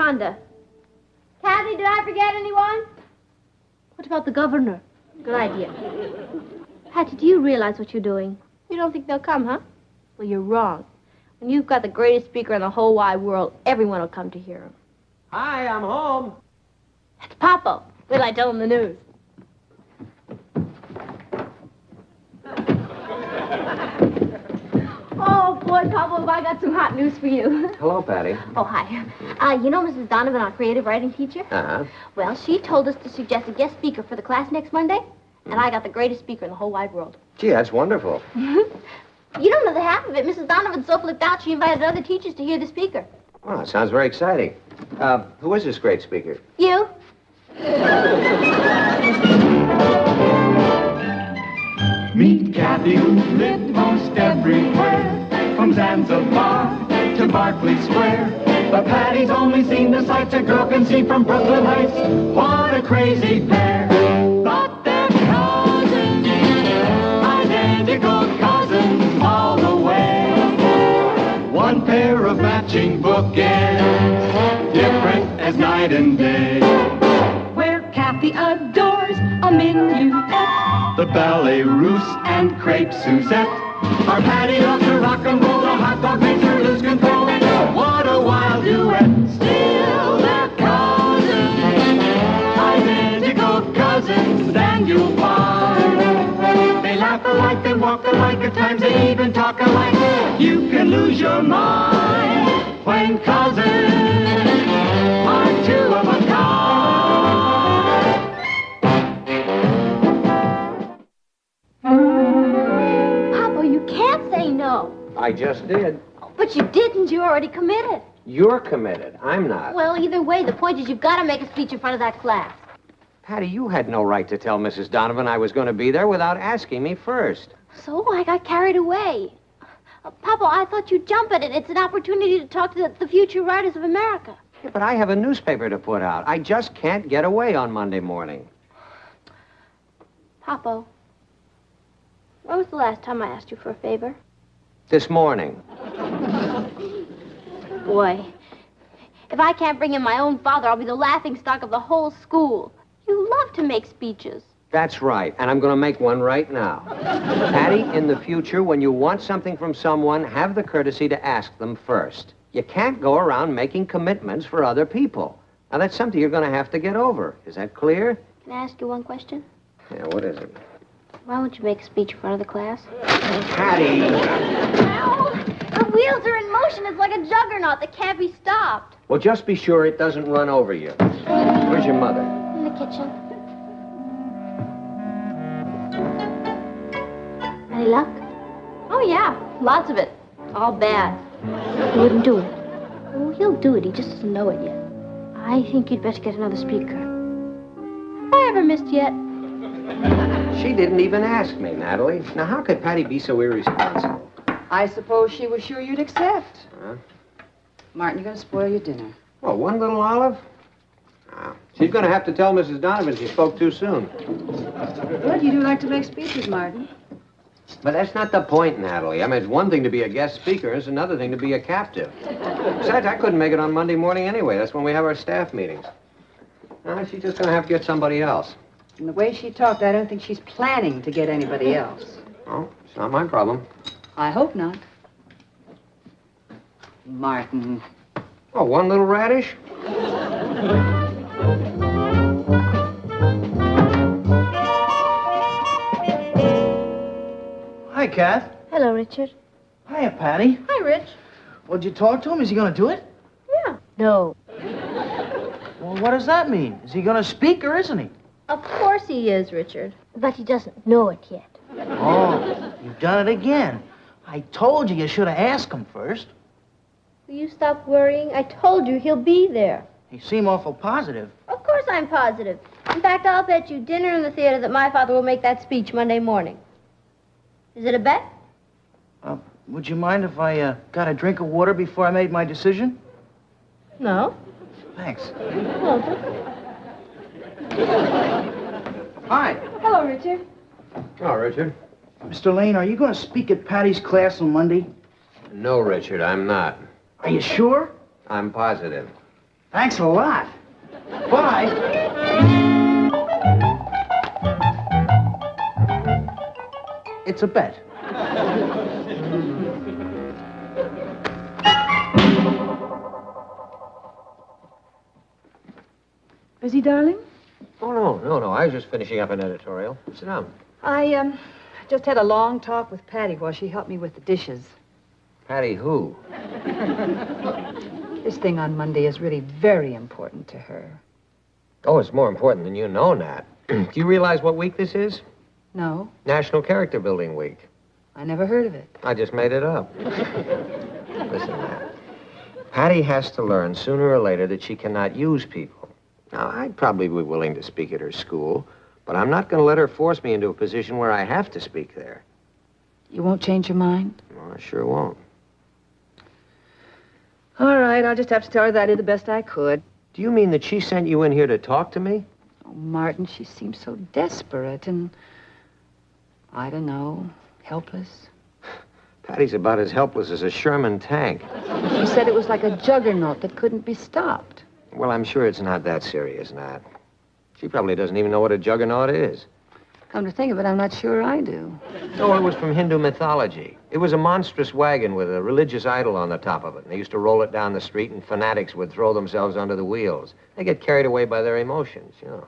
Rhonda. Kathy, did I forget anyone? What about the governor? Good idea. Patty, do you realize what you're doing? You don't think they'll come, huh? Well, you're wrong. When you've got the greatest speaker in the whole wide world, everyone will come to hear him. Hi, I'm home. That's Papa. Wait till I tell him the news. Oh, boy, Papa, have I got some hot news for you. Hello, Patty. Oh, hi. You know Mrs. Donovan, our creative writing teacher? Uh-huh. Well, she told us to suggest a guest speaker for the class next Monday, and I got the greatest speaker in the whole wide world. Gee, that's wonderful. You don't know the half of it. Mrs. Donovan's so flipped out, she invited other teachers to hear the speaker. Well, it sounds very exciting. Who is this great speaker? You? Meet Cathys, who lived most everywhere, from Zanzibar to Berkeley Square. But Patty's only seen the sights a girl can see from Brooklyn Heights. What a crazy pair. But they're cousins, identical cousins all the way. One pair of matching bookends, different as night and day. Where Cathy adores a minuet, The ballet russe and crepe Suzette. Our Patty loves to rock and roll, the hot dog makes her lose control. What a wild duet. Still they're cousins, identical cousins, and you'll find they laugh alike, they walk alike, at times they even talk alike. You can lose your mind when cousins are two of a kind. Papa, you can't say no. I just did. But you didn't. You already committed. You're committed. I'm not. Well, either way, the point is you've got to make a speech in front of that class. Patty, you had no right to tell Mrs. Donovan I was going to be there without asking me first. So I got carried away. Papa, I thought you'd jump at it. It's an opportunity to talk to the future writers of America. Yeah, but I have a newspaper to put out. I just can't get away on Monday morning. Papa, when was the last time I asked you for a favor? This morning. Boy, if I can't bring in my own father, I'll be the laughingstock of the whole school. You love to make speeches. That's right, and I'm going to make one right now. Patty, in the future, when you want something from someone, have the courtesy to ask them first. You can't go around making commitments for other people. Now, that's something you're going to have to get over. Is that clear? Can I ask you one question? Yeah, what is it? Why won't you make a speech in front of the class? Patty! Well, the wheels are in motion. It's like a juggernaut that can't be stopped. Well, just be sure it doesn't run over you. Where's your mother? In the kitchen. Any luck? Oh, yeah. Lots of it. All bad. He wouldn't do it. Oh, he'll do it. He just doesn't know it yet. I think you'd better get another speaker. Have I ever missed yet? She didn't even ask me, Natalie. Now, how could Patty be so irresponsible? I suppose she was sure you'd accept. Huh? Martin, you're going to spoil your dinner. Well, one little olive? Oh, she's going to have to tell Mrs. Donovan she spoke too soon. Well, you do like to make speeches, Martin. But that's not the point, Natalie. I mean, it's one thing to be a guest speaker. It's another thing to be a captive. Besides, I couldn't make it on Monday morning anyway. That's when we have our staff meetings. She's just going to have to get somebody else. And the way she talked, I don't think she's planning to get anybody else. Oh, it's not my problem. I hope not. Martin. Oh, one little radish? Hi, Kath. Hello, Richard. Hiya, Patty. Hi, Rich. Well, did you talk to him? Is he going to do it? Yeah. No. Well, what does that mean? Is he going to speak or isn't he? Of course he is, Richard. But he doesn't know it yet. Oh, you've done it again. I told you should have asked him first. Will you stop worrying? I told you he'll be there. He seemed awful positive. Of course I'm positive. In fact, I'll bet you dinner in the theater that my father will make that speech Monday morning. Is it a bet? Would you mind if I got a drink of water before I made my decision? No. Thanks. Well, Hi. hello, Richard. Oh, Richard. Mr. Lane, are you going to speak at Patty's class on Monday? No, Richard, I'm not. Are you sure? I'm positive. Thanks a lot. Bye. It's a bet. Busy, darling? Oh, no. I was just finishing up an editorial. Sit down. I just had a long talk with Patty while she helped me with the dishes. Patty who? This thing on Monday is really very important to her. Oh, it's more important than you know, Nat. Do you realize what week this is? No, National Character Building Week. I never heard of it. I just made it up. Listen, Nat. Patty has to learn sooner or later that she cannot use people. Now, I'd probably be willing to speak at her school, but I'm not going to let her force me into a position where I have to speak there. You won't change your mind? Well, I sure won't. All right, I'll just have to tell her that I did the best I could. Do you mean that she sent you in here to talk to me? Oh, Martin, she seems so desperate and, I don't know, helpless. Patty's about as helpless as a Sherman tank. She said it was like a juggernaut that couldn't be stopped. Well, I'm sure it's not that serious, Nat. She probably doesn't even know what a juggernaut is. Come to think of it, I'm not sure I do. Oh, it was from Hindu mythology. It was a monstrous wagon with a religious idol on the top of it. And they used to roll it down the street, and fanatics would throw themselves under the wheels. They get carried away by their emotions, you know.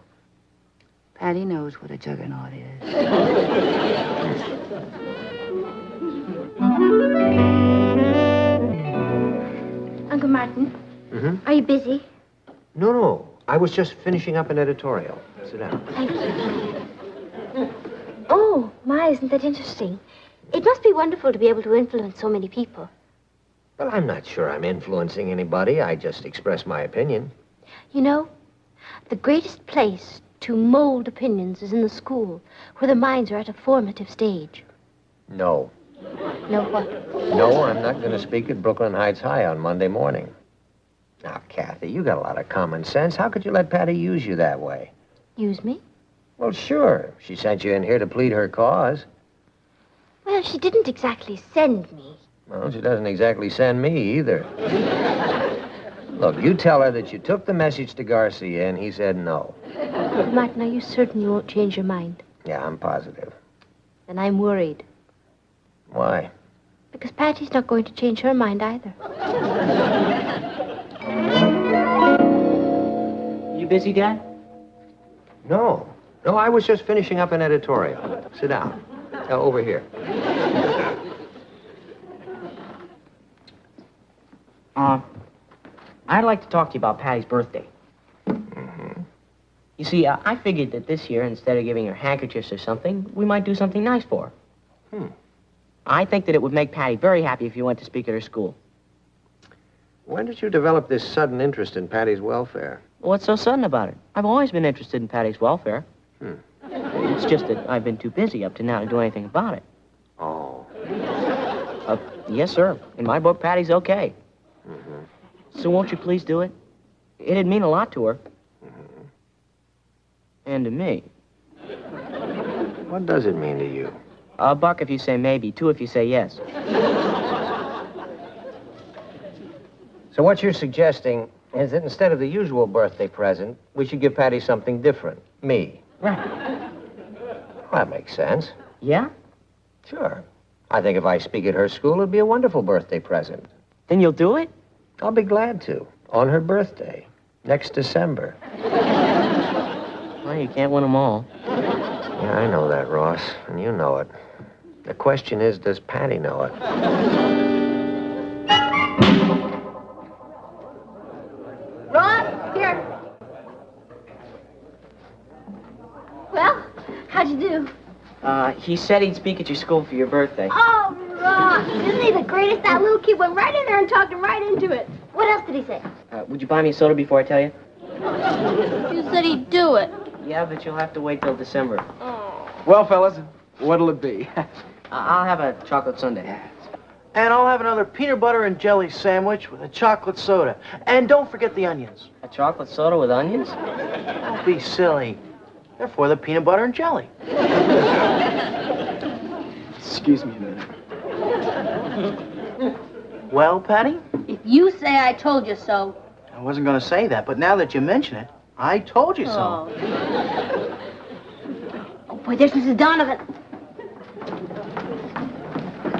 Patty knows what a juggernaut is. Uncle Martin, Mm-hmm. are you busy? No. I was just finishing up an editorial. Sit down. Thank you. Oh, my, isn't that interesting? It must be wonderful to be able to influence so many people. Well, I'm not sure I'm influencing anybody. I just express my opinion. You know, the greatest place to mold opinions is in the school, where the minds are at a formative stage. No. No what? No, I'm not going to speak at Brooklyn Heights High on Monday morning. Now, Cathy, you got a lot of common sense. How could you let Patty use you that way? Use me? Well, sure. She sent you in here to plead her cause. Well, she didn't exactly send me. Well, she doesn't exactly send me either. Look, you tell her that you took the message to Garcia and he said no. Martin, are you certain you won't change your mind? Yeah, I'm positive. Then I'm worried. Why? Because Patty's not going to change her mind either. You busy, Dad? No, I was just finishing up an editorial. Sit down. Over here. I'd like to talk to you about Patty's birthday. Mm-hmm. You see, I figured that this year, instead of giving her handkerchiefs or something, we might do something nice for her. I think that it would make Patty very happy if you went to speak at her school. When did you develop this sudden interest in Patty's welfare? What's so sudden about it? I've always been interested in Patty's welfare. It's just that I've been too busy up to now to do anything about it. Oh. Yes, sir. In my book, Patty's okay. Mm-hmm. So won't you please do it? It'd mean a lot to her. Mm-hmm. And to me. What does it mean to you? $1 if you say maybe, 2 if you say yes. So what you're suggesting is that instead of the usual birthday present, we should give Patty something different. Me. Right. Well, that makes sense. Yeah? Sure. I think if I speak at her school, it'd be a wonderful birthday present. Then you'll do it? I'll be glad to. On her birthday. Next December. Well, you can't win them all. Yeah, I know that, Ross. And you know it. The question is, does Patty know it? Ross, here. Well, how'd you do? He said he'd speak at your school for your birthday. Oh, Ross, isn't he the greatest? That little kid went right in there and talked him right into it. What else did he say? Would you buy me a soda before I tell you? You said he'd do it. Yeah, but you'll have to wait till December. Well, fellas, what'll it be? I'll have a chocolate sundae. And I'll have another peanut butter and jelly sandwich with a chocolate soda. And don't forget the onions. A chocolate soda with onions? Don't be silly. They're for the peanut butter and jelly. Excuse me a minute. Well, Patty? If you say I told you so. I wasn't going to say that, but now that you mention it, I told you so. Oh, boy, there's Mrs. Donovan.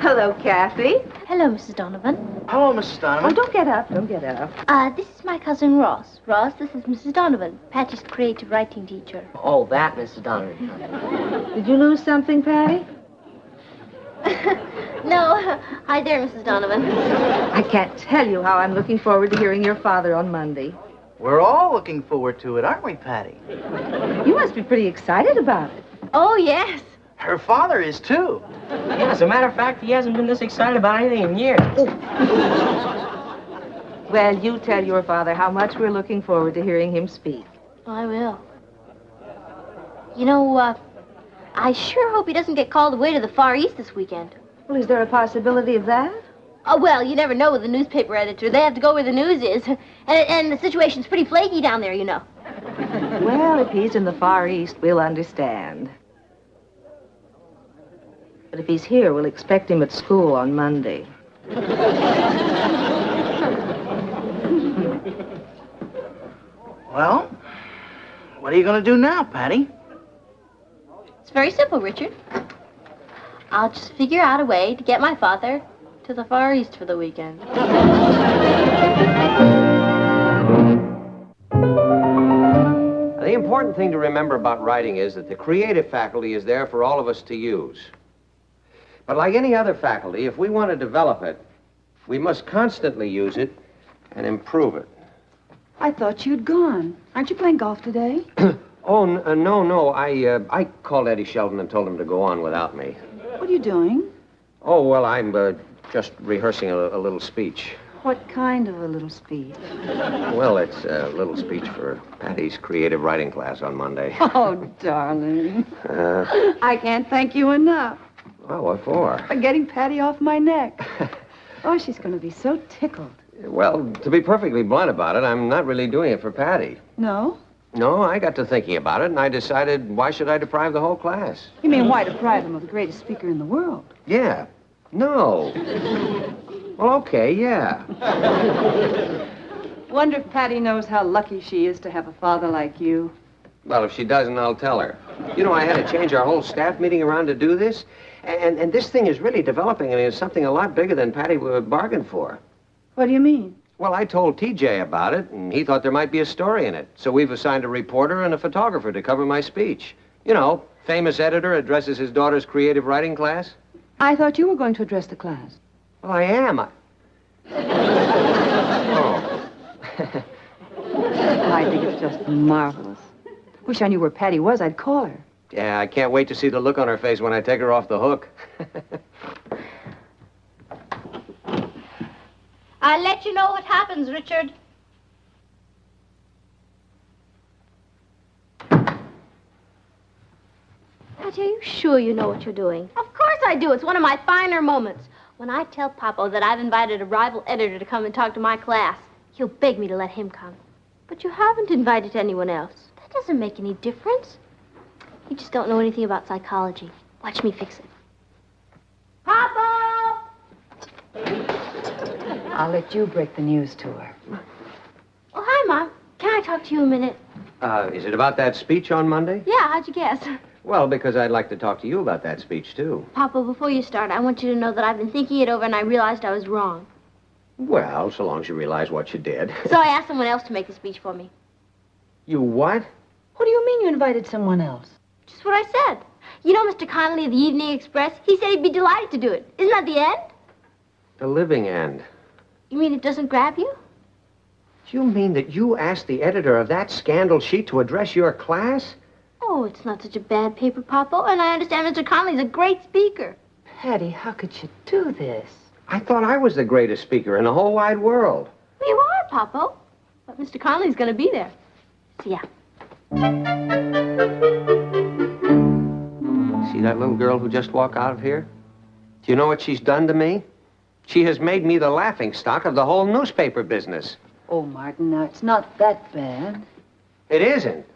Hello, Kathy. Hello, Mrs. Donovan. Hello, Mrs. Donovan. Oh, don't get up. Don't get up. This is my cousin Ross. Ross, this is Mrs. Donovan, Patty's creative writing teacher. Oh, that, Mrs. Donovan. Did you lose something, Patty? No. Hi there, Mrs. Donovan. I can't tell you how I'm looking forward to hearing your father on Monday. We're all looking forward to it, aren't we, Patty? You must be pretty excited about it. Oh, yes. Her father is, too. Yeah, as a matter of fact, he hasn't been this excited about anything in years. Well, you tell your father how much we're looking forward to hearing him speak. Oh, I will. You know, I sure hope he doesn't get called away to the Far East this weekend. Well, is there a possibility of that? Oh, well, you never know with the newspaper editor. They have to go where the news is. And the situation's pretty flaky down there, you know. Well, if he's in the Far East, we'll understand. But if he's here, we'll expect him at school on Monday. Well, what are you going to do now, Patty? It's very simple, Richard. I'll just figure out a way to get my father to the Far East for the weekend. The important thing to remember about writing is that the creative faculty is there for all of us to use. But like any other faculty, if we want to develop it, we must constantly use it and improve it. I thought you'd gone. Aren't you playing golf today? Oh, no. I called Eddie Sheldon and told him to go on without me. What are you doing? Oh, well, I'm just rehearsing a little speech. What kind of a little speech? Well, it's a little speech for Patty's creative writing class on Monday. Oh, darling. I can't thank you enough Well, what for? for getting Patty off my neck. Oh, she's going to be so tickled. Well, to be perfectly blunt about it, I'm not really doing it for Patty. No? No, I got to thinking about it, and I decided, why should I deprive the whole class? You mean why deprive him of the greatest speaker in the world? Yeah. No. Well, okay, yeah. Wonder if Patty knows how lucky she is to have a father like you. Well, if she doesn't, I'll tell her. You know, I had to change our whole staff meeting around to do this, and this thing is really developing. I mean, it's something a lot bigger than Patty bargained for. What do you mean? Well, I told TJ about it, and he thought there might be a story in it. So we've assigned a reporter and a photographer to cover my speech. You know, famous editor addresses his daughter's creative writing class. I thought you were going to address the class. Well, I am. Oh. I think it's just marvelous. Wish I knew where Patty was. I'd call her. Yeah, I can't wait to see the look on her face when I take her off the hook. I'll let you know what happens, Richard. Patty, are you sure you know what you're doing? Of course I do. It's one of my finer moments. When I tell Papa that I've invited a rival editor to come and talk to my class, he'll beg me to let him come. But you haven't invited anyone else. That doesn't make any difference. You just don't know anything about psychology. Watch me fix it. Papa! I'll let you break the news to her. Oh, hi, Mom. Can I talk to you a minute? Is it about that speech on Monday? Yeah, how'd you guess? Well, because I'd like to talk to you about that speech, too. Papa, before you start, I want you to know that I've been thinking it over and I realized I was wrong. Well, so long as you realize what you did. So I asked someone else to make the speech for me. You what? What do you mean you invited someone else? Just what I said. You know Mr. Connolly of the Evening Express? He said he'd be delighted to do it. Isn't that the end? The living end. You mean it doesn't grab you? You mean that you asked the editor of that scandal sheet to address your class? Oh, it's not such a bad paper, Papa. And I understand Mr. Connolly's a great speaker. Patty, how could you do this? I thought I was the greatest speaker in the whole wide world. Well, you are, Papa. But Mr. Connolly's going to be there. See ya. See that little girl who just walked out of here? Do you know what she's done to me? She has made me the laughingstock of the whole newspaper business. Oh, Martin, now, it's not that bad. It isn't.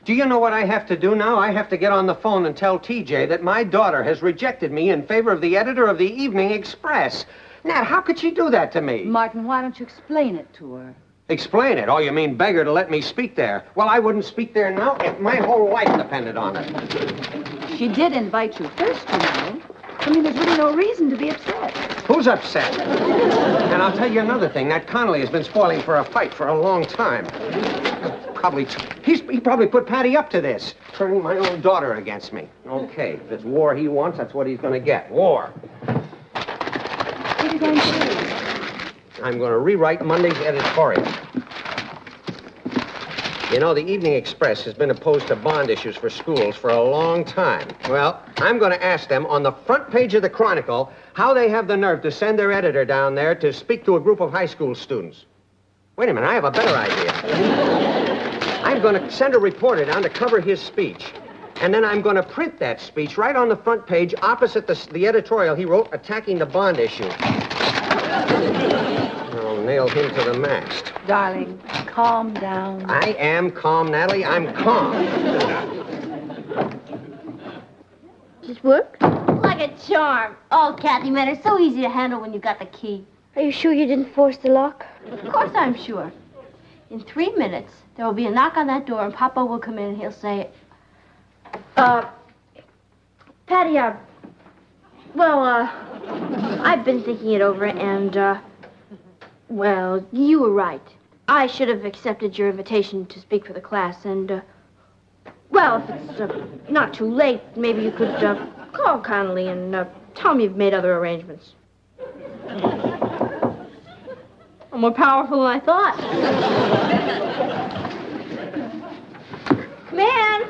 Do you know what I have to do now? I have to get on the phone and tell TJ that my daughter has rejected me in favor of the editor of the Evening Express. Nat, how could she do that to me? Martin, why don't you explain it to her? Explain it. Oh, you mean beg her to let me speak there? Well, I wouldn't speak there now if my whole life depended on it. She did invite you first, you know. I mean, there's really no reason to be upset. Who's upset? And I'll tell you another thing. That Connolly has been spoiling for a fight for a long time. He probably put Patty up to this, turning my own daughter against me. Okay, if it's war he wants, that's what he's going to get. War. What are you going to do? I'm going to rewrite Monday's editorial. You know, the Evening Express has been opposed to bond issues for schools for a long time. Well, I'm going to ask them on the front page of the Chronicle how they have the nerve to send their editor down there to speak to a group of high school students. Wait a minute, I have a better idea. I'm going to send a reporter down to cover his speech. And then I'm going to print that speech right on the front page opposite the editorial he wrote attacking the bond issue. I'll nail him to the mast. Darling, calm down. I am calm, Natalie. I'm calm. Does it work? Like a charm. Oh, Kathy, man, it's so easy to handle when you got the key. Are you sure you didn't force the lock? Of course I'm sure. In 3 minutes, there will be a knock on that door, and Papa will come in, and he'll say, Patty, I've been thinking it over, and, well, you were right. I should have accepted your invitation to speak for the class, and, well, if it's not too late, maybe you could call Connolly and tell him you've made other arrangements. I'm more powerful than I thought. Man!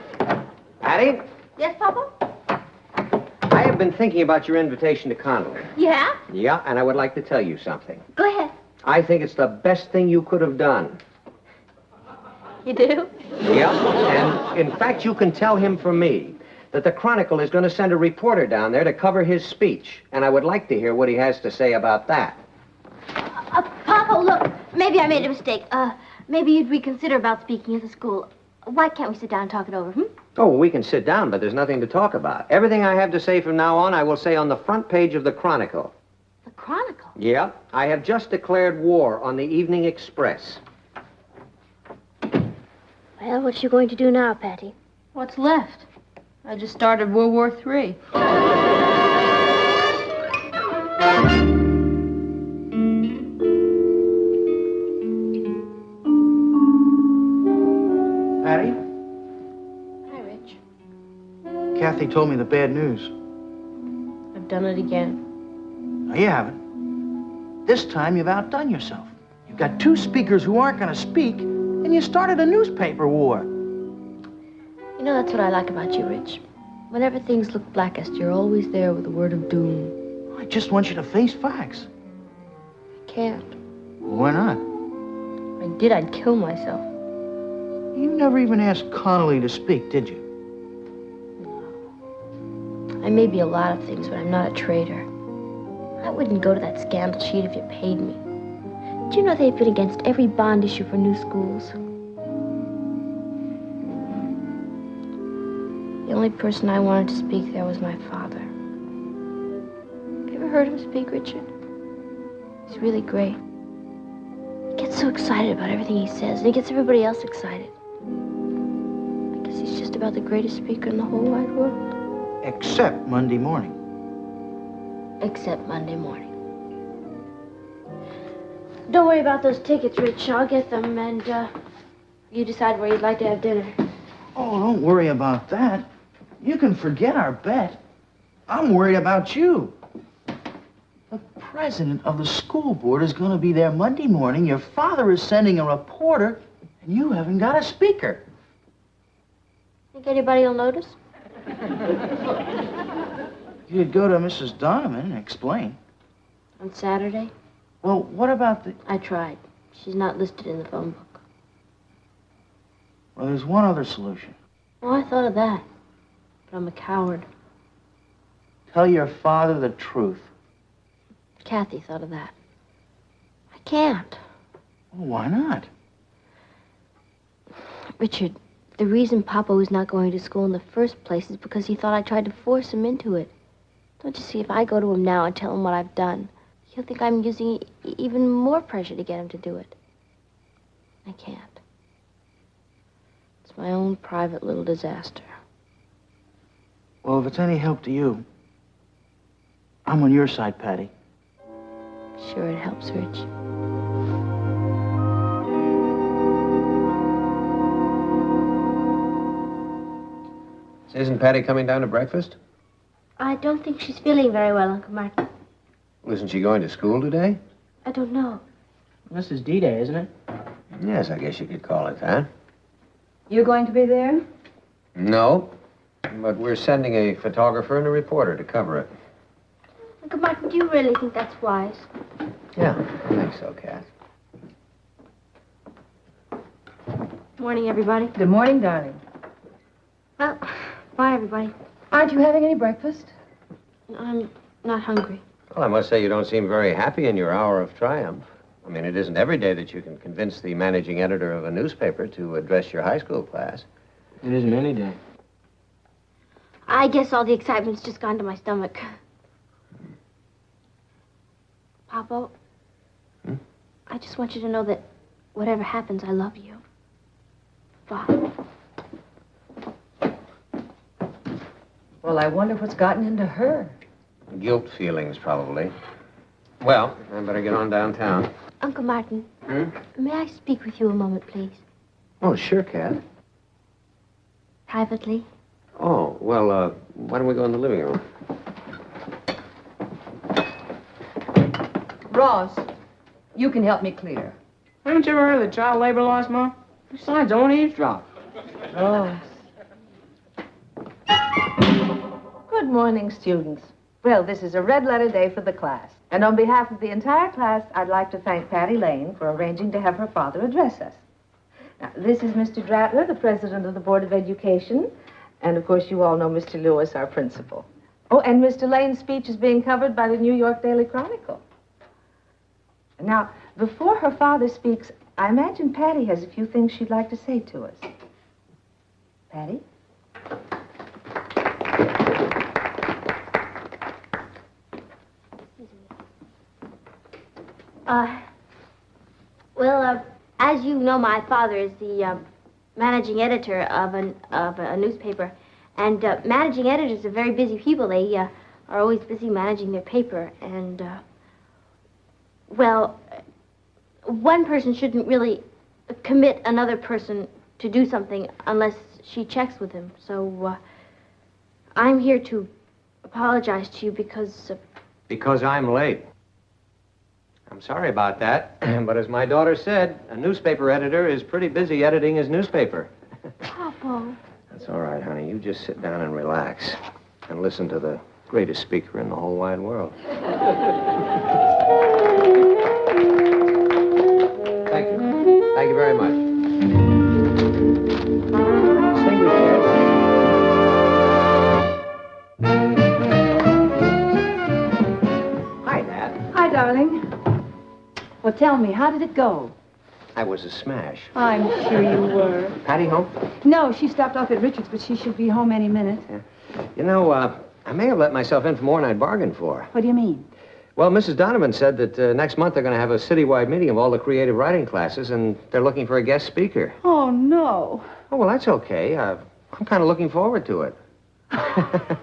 Patty? Yes, Papa? I have been thinking about your invitation to Connolly. Yeah? Yeah, and I would like to tell you something. Go ahead. I think it's the best thing you could have done. You do? Yeah, and in fact, you can tell him from me that the Chronicle is going to send a reporter down there to cover his speech, and I would like to hear what he has to say about that. Papa, look, maybe I made a mistake. Maybe you'd reconsider about speaking at the school. Why can't we sit down and talk it over, Oh, we can sit down, but there's nothing to talk about. Everything I have to say from now on, I will say on the front page of the Chronicle. The Chronicle? Yeah, I have just declared war on the Evening Express. Well, what you going to do now, Patty? What's left? I just started World War III. Patty? Hi, Rich. Kathy told me the bad news. I've done it again. No, you haven't. This time you've outdone yourself. You've got 2 speakers who aren't going to speak, and you started a newspaper war. You know, that's what I like about you, Rich. Whenever things look blackest, you're always there with a word of doom. I just want you to face facts. I can't. Why not? If I did, I'd kill myself. You never even asked Connolly to speak, did you? I may be a lot of things, but I'm not a traitor. I wouldn't go to that scandal sheet if you paid me. Do you know they've been against every bond issue for new schools? The only person I wanted to speak there was my father. Have you ever heard him speak, Richard? He's really great. He gets so excited about everything he says, and he gets everybody else excited. I guess he's just about the greatest speaker in the whole wide world. Except Monday morning. Except Monday morning. Don't worry about those tickets, Rich. I'll get them, and you decide where you'd like to have dinner. Oh, don't worry about that. You can forget our bet. I'm worried about you. The president of the school board is going to be there Monday morning. Your father is sending a reporter, and you haven't got a speaker. Think anybody will notice? You'd go to Mrs. Donovan and explain. On Saturday? Well, what about the... I tried. She's not listed in the phone book. Well, there's one other solution. Oh, I thought of that. But I'm a coward. Tell your father the truth. Kathy thought of that. I can't. Well, why not? Richard, the reason Papa was not going to school in the first place is because he thought I tried to force him into it. Don't you see, if I go to him now and tell him what I've done, he'll think I'm using even more pressure to get him to do it. I can't. It's my own private little disaster. Well, if it's any help to you, I'm on your side, Patty. Sure it helps, Rich. Isn't Patty coming down to breakfast? I don't think she's feeling very well, Uncle Martin. Well, isn't she going to school today? I don't know. This is D-Day, isn't it? Yes, I guess you could call it that. You going to be there? No, but we're sending a photographer and a reporter to cover it. Uncle Martin, do you really think that's wise? Yeah, I think so, Kath. Morning, everybody. Good morning, darling. Well, bye, everybody. Aren't you having any breakfast? I'm not hungry. Well, I must say you don't seem very happy in your hour of triumph. I mean, it isn't every day that you can convince the managing editor of a newspaper to address your high school class. It isn't any day. I guess all the excitement's just gone to my stomach. Papa, I just want you to know that whatever happens, I love you. Bye. Well, I wonder what's gotten into her. Guilt feelings, probably. Well, I better get on downtown. Uncle Martin, may I speak with you a moment, please? Oh, sure, Kath. Privately? Oh, well, why don't we go in the living room? Ross, you can help me clear. Haven't you ever heard of the child labor laws, Mom? Besides, I won't eavesdrop. Ross. Good morning, students. Well, this is a red-letter day for the class. And on behalf of the entire class, I'd like to thank Patty Lane for arranging to have her father address us. Now, this is Mr. Dratler, the president of the Board of Education. And, of course, you all know Mr. Lewis, our principal. Oh, and Mr. Lane's speech is being covered by the New York Daily Chronicle. Now, before her father speaks, I imagine Patty has a few things she'd like to say to us. Patty? As you know, my father is the managing editor of a newspaper. And managing editors are very busy people. They are always busy managing their paper. And, well, one person shouldn't really commit another person to do something unless she checks with him. So I'm here to apologize to you because... Because I'm late. I'm sorry about that, but as my daughter said, a newspaper editor is pretty busy editing his newspaper. Papa. That's all right, honey. You just sit down and relax and listen to the greatest speaker in the whole wide world. Thank you. Thank you very much. Distinguished guests. Hi, Dad. Hi, darling. Well, tell me, how did it go? I was a smash. I'm sure you were. Patty home? No, she stopped off at Richard's, but she should be home any minute. Yeah. You know, I may have let myself in for more than I'd bargained for. What do you mean? Well, Mrs. Donovan said that next month they're going to have a citywide meeting of all the creative writing classes, and they're looking for a guest speaker. Oh, no. Oh, well, that's okay. I'm kind of looking forward to it. Hi,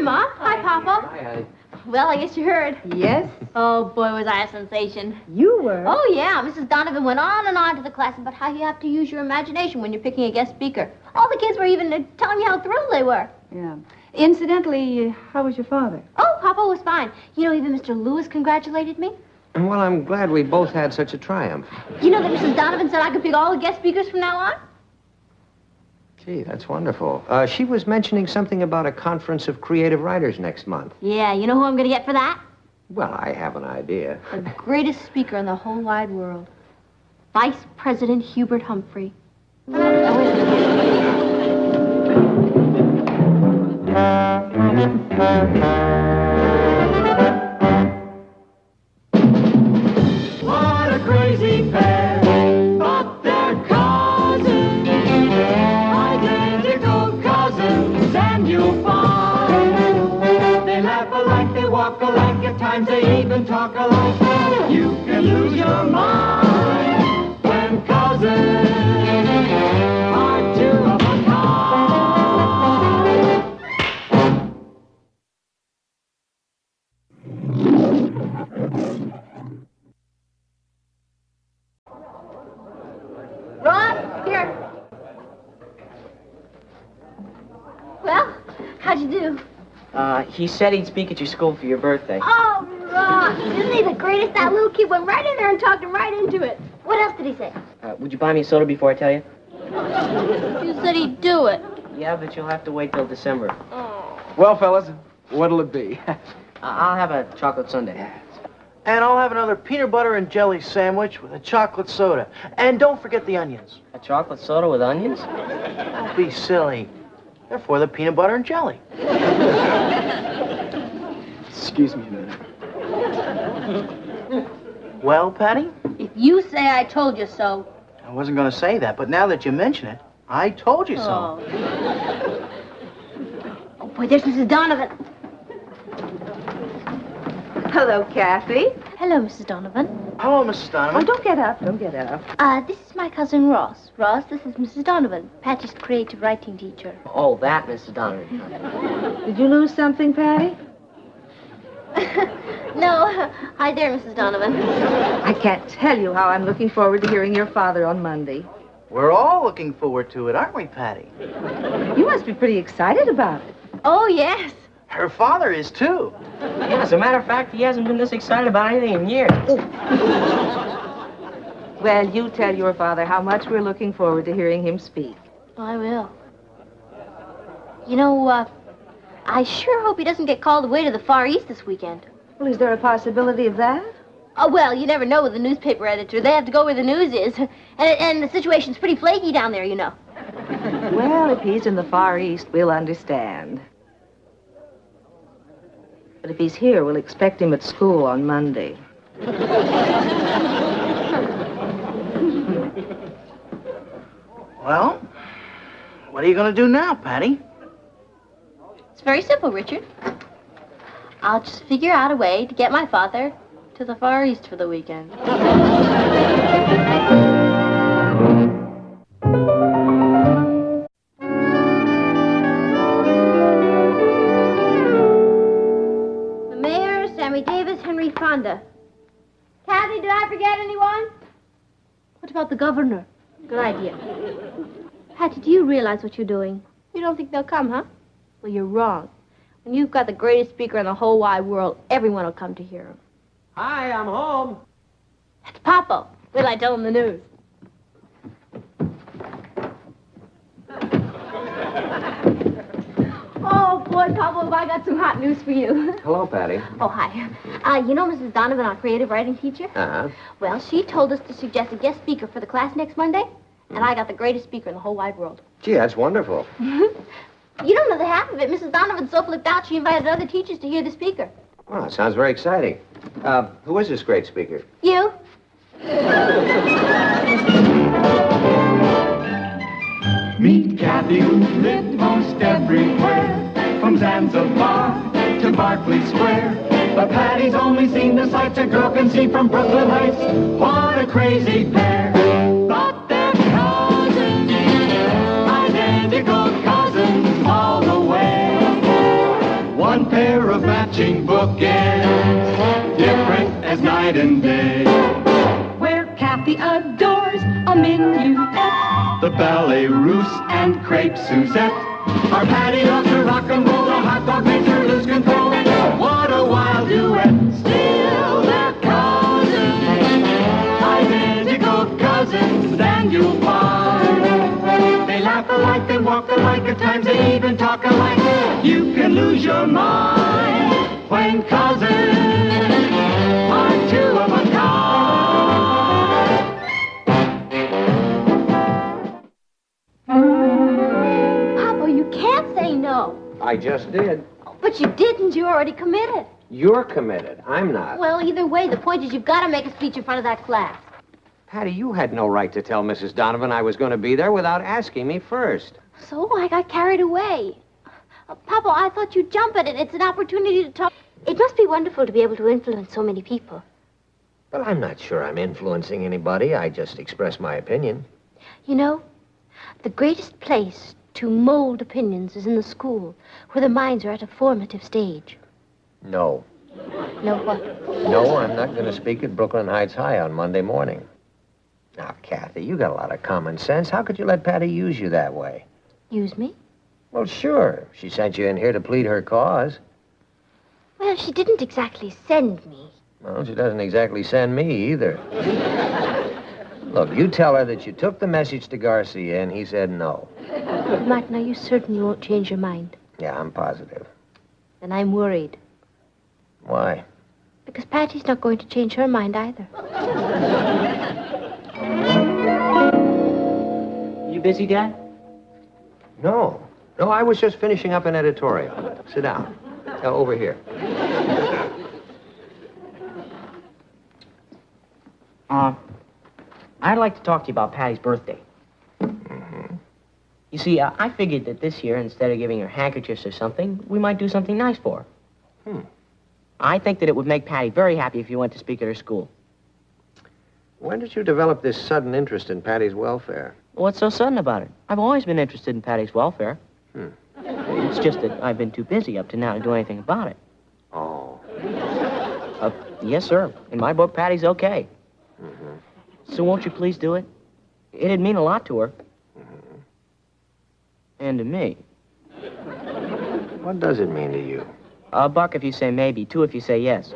Mom. Hi, Papa. Hi, honey. Well, I guess you heard. Yes? Oh, boy, was I a sensation. You were? Oh, yeah. Mrs. Donovan went on and on to the class about how you have to use your imagination when you're picking a guest speaker. All the kids were even telling me how thrilled they were. Yeah. Incidentally, how was your father? Oh, Papa was fine. You know, even Mr. Lewis congratulated me. Well, I'm glad we both had such a triumph. You know that Mrs. Donovan said I could pick all the guest speakers from now on? Gee, that's wonderful. She was mentioning something about a conference of creative writers next month. Yeah, you know who I'm going to get for that? Well, I have an idea. The greatest speaker in the whole wide world. Vice President Hubert Humphrey. What a crazy pair, but they're cousins, identical cousins, and you'll find they laugh alike, they walk alike, at times they even talk alike. You can lose your mind. cousins are two of a Ross, here. Well, how'd you do? He said he'd speak at your school for your birthday. Oh, Ross, isn't he the greatest? That little kid went right in there and talked him right into it. What else did he say? Would you buy me a soda before I tell you? You said he'd do it. Yeah, but you'll have to wait till December. Well, fellas, what'll it be? I'll have a chocolate sundae. And I'll have another peanut butter and jelly sandwich with a chocolate soda. And don't forget the onions. A chocolate soda with onions? Don't be silly. They're for the peanut butter and jelly. Excuse me a minute. Well, Patty? If you say I told you so. I wasn't going to say that, but now that you mention it, I told you so. Oh, boy, there's Mrs. Donovan. Hello, Kathy. Hello, Mrs. Donovan. Hello, Mrs. Oh, Donovan. don't get up. Don't get up. This is my cousin Ross. Ross, this is Mrs. Donovan, Patty's creative writing teacher. Oh, that, Mrs. Donovan. Did you lose something, Patty? No. Hi there, Mrs. Donovan. I can't tell you how I'm looking forward to hearing your father on Monday. We're all looking forward to it, aren't we, Patty? You must be pretty excited about it. Oh, yes. Her father is, too. Yeah, as a matter of fact, he hasn't been this excited about anything in years. Well, you tell your father how much we're looking forward to hearing him speak. Oh, I will. You know, I sure hope he doesn't get called away to the Far East this weekend. Well, is there a possibility of that? Oh, well, you never know with the newspaper editor. They have to go where the news is. And the situation's pretty flaky down there, you know. Well, if he's in the Far East, we'll understand. But if he's here, we'll expect him at school on Monday. Well, what are you going to do now, Patty? It's very simple, Richard. I'll just figure out a way to get my father to the Far East for the weekend. The mayor, Sammy Davis, Henry Fonda. Kathy, did I forget anyone? What about the governor? Good idea. Patty, do you realize what you're doing? You don't think they'll come, huh? Well, you're wrong. When you've got the greatest speaker in the whole wide world, everyone will come to hear him. Hi, I'm home. That's Papa. Wait till I tell him the news. Oh, boy, Papa, have I got some hot news for you. Hello, Patty. Oh, hi. You know Mrs. Donovan, our creative writing teacher? Uh-huh. Well, she told us to suggest a guest speaker for the class next Monday, and I got the greatest speaker in the whole wide world. Gee, that's wonderful. You don't know the half of it. Mrs. Donovan's so flipped out, she invited other teachers to hear the speaker. Well, it sounds very exciting. Who is this great speaker? You? Meet Cathys, who lived most everywhere, from Zanzibar to Berkeley Square. But Patty's only seen the sights a girl can see from Brooklyn Heights. What a crazy pair! But they're cousins, identical cousins all the way. One pair of matching bookends, different as night and day. Where Kathy adores a minuet. The ballet russe and crepe Suzette. Our Patty loves to rock and roll. The hot dog makes her lose control. What a wild duet. Still they're cousins, identical cousins, and you'll find they laugh alike, they walk alike, at times they even talk alike. You can lose your mind when cousins are two of a Papa, you can't say no. I just did. But you didn't. You already committed. You're committed. I'm not. Well, either way, the point is you've got to make a speech in front of that class. Patty, you had no right to tell Mrs. Donovan I was going to be there without asking me first. So I got carried away. Papa, I thought you'd jump at it. It's an opportunity to talk. It must be wonderful to be able to influence so many people. Well, I'm not sure I'm influencing anybody. I just express my opinion. You know, the greatest place to mold opinions is in the school, where the minds are at a formative stage. No. No what? No, I'm not going to speak at Brooklyn Heights High on Monday morning. Now, Cathy, you got a lot of common sense. How could you let Patty use you that way? Use me? Well, sure. She sent you in here to plead her cause. Well, she didn't exactly send me. Well, she doesn't exactly send me either. Look, you tell her that you took the message to Garcia and he said no. Martin, are you certain you won't change your mind? Yeah, I'm positive. Then I'm worried. Why? Because Patty's not going to change her mind either. You busy, Dad? No. No, I was just finishing up an editorial. Sit down. Over here. I'd like to talk to you about Patty's birthday. Mm-hmm. You see, I figured that this year, instead of giving her handkerchiefs or something, we might do something nice for her. I think that it would make Patty very happy if you went to speak at her school. When did you develop this sudden interest in Patty's welfare? What's so sudden about it? I've always been interested in Patty's welfare. It's just that I've been too busy up to now to do anything about it. Oh. Yes, sir. In my book, Patty's okay. So won't you please do it? It'd mean a lot to her. And to me. What does it mean to you? $1 if you say maybe, 2 if you say yes.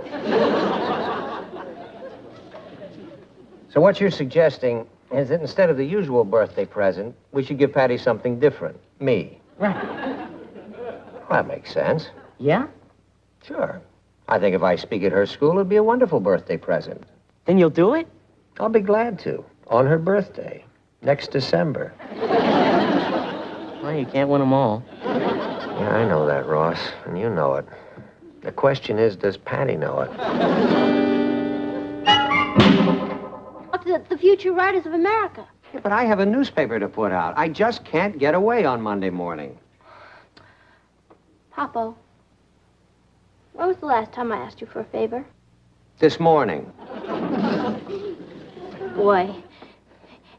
So what you're suggesting is that instead of the usual birthday present, we should give Patty something different. Me. Right. Well, that makes sense. Yeah? Sure. I think if I speak at her school, it'd be a wonderful birthday present. Then you'll do it? I'll be glad to. On her birthday. Next December. Well, you can't win them all. Yeah, I know that, Ross. And you know it. The question is, does Patty know it? The future writers of America. Yeah, but I have a newspaper to put out. I just can't get away on Monday morning. Papa, when was the last time I asked you for a favor? This morning. Boy,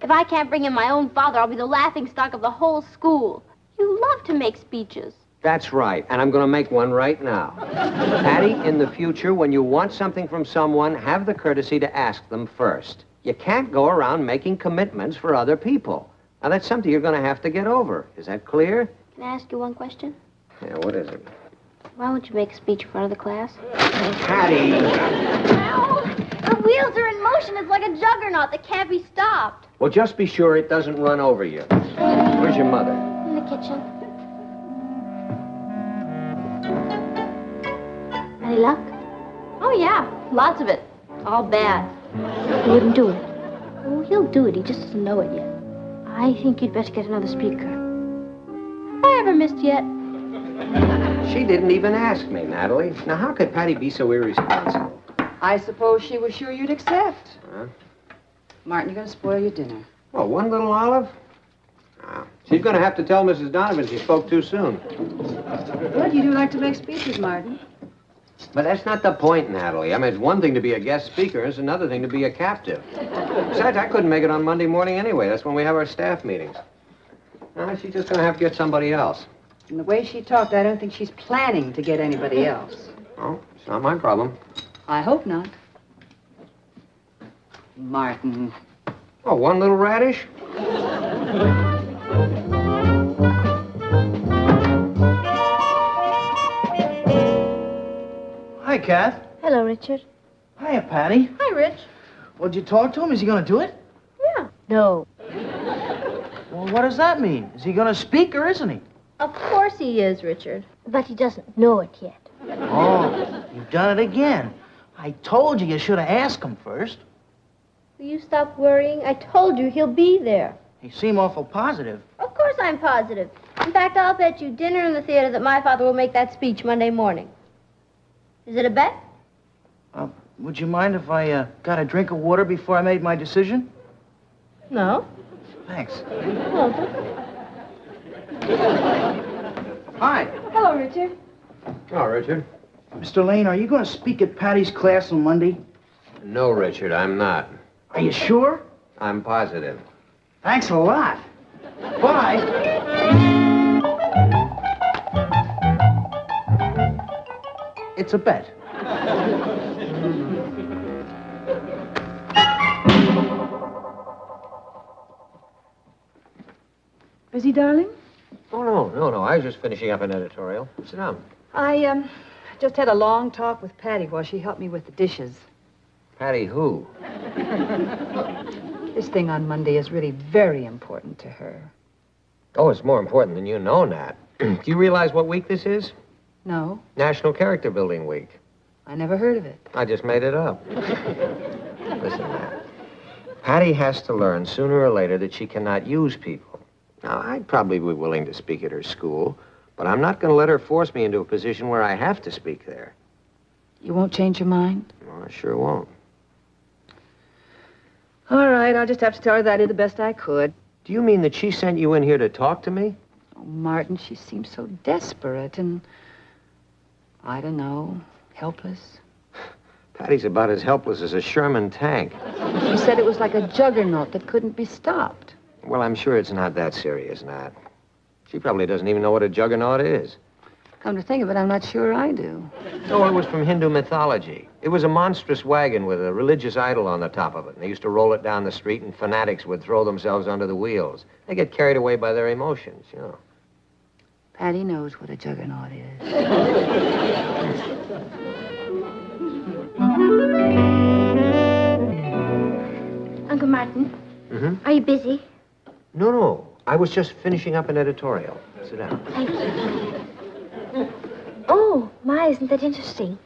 if I can't bring in my own father, I'll be the laughingstock of the whole school. You love to make speeches. That's right, and I'm going to make one right now. Patty, in the future, when you want something from someone, have the courtesy to ask them first. You can't go around making commitments for other people. Now, that's something you're going to have to get over. Is that clear? Can I ask you one question? Yeah, what is it? Why won't you make a speech in front of the class? Patty! Ow! The wheels are in motion. It's like a juggernaut that can't be stopped. Well, just be sure it doesn't run over you. Where's your mother? In the kitchen. Any luck? Oh, yeah. Lots of it. All bad. He wouldn't do it. Oh, he'll do it. He just doesn't know it yet. I think you'd better get another speaker. Have I ever missed yet? She didn't even ask me, Natalie. Now, how could Patty be so irresponsible? I suppose she was sure you'd accept. Huh? Martin, you're going to spoil your dinner. Well, one little olive? Ah, she's going to have to tell Mrs. Donovan she spoke too soon. Well, you do like to make speeches, Martin. But that's not the point, Natalie. I mean, it's one thing to be a guest speaker. It's another thing to be a captive. Besides, I couldn't make it on Monday morning anyway. That's when we have our staff meetings. She's just going to have to get somebody else. And the way she talked, I don't think she's planning to get anybody else. Oh, it's not my problem. I hope not. Martin. Oh, one little radish? Hi, Kath. Hello, Richard. Hiya, Patty. Hi, Rich. Well, did you talk to him? Is he going to do it? Yeah. No. Well, what does that mean? Is he going to speak or isn't he? Of course he is, Richard. But he doesn't know it yet. Oh, you've done it again. I told you should have asked him first. Will you stop worrying? I told you he'll be there. He seemed awful positive. Of course I'm positive. In fact, I'll bet you dinner in the theater that my father will make that speech Monday morning. Is it a bet? Would you mind if I got a drink of water before I made my decision? No. Thanks. Hi. Hello, Richard. Oh, Richard. Mr. Lane, are you going to speak at Patty's class on Monday? No, Richard, I'm not. Are you sure? I'm positive. Thanks a lot. Bye. It's a bet. Busy, darling? Oh, no. I was just finishing up an editorial. Sit down. I, just had a long talk with Patty while she helped me with the dishes. Patty who? This thing on Monday is really very important to her. Oh, it's more important than you know, Nat. Do you realize what week this is? No, National Character Building Week. I never heard of it. I just made it up. Listen, Nat. Patty has to learn sooner or later that she cannot use people. Now, I'd probably be willing to speak at her school, but I'm not going to let her force me into a position where I have to speak there. You won't change your mind? No, I sure won't. All right, I'll just have to tell her that I did the best I could. Do you mean that she sent you in here to talk to me? Oh, Martin, she seems so desperate and, I don't know, helpless. Patty's about as helpless as a Sherman tank. She said it was like a juggernaut that couldn't be stopped. Well, I'm sure it's not that serious, Nat. She probably doesn't even know what a juggernaut is. Come to think of it, I'm not sure I do. Oh, it was from Hindu mythology. It was a monstrous wagon with a religious idol on the top of it. And they used to roll it down the street, and fanatics would throw themselves under the wheels. They get carried away by their emotions, you know. Patty knows what a juggernaut is. Uncle Martin, Mm-hmm. are you busy? No. I was just finishing up an editorial. Sit down. Thank you. Oh, my, isn't that interesting?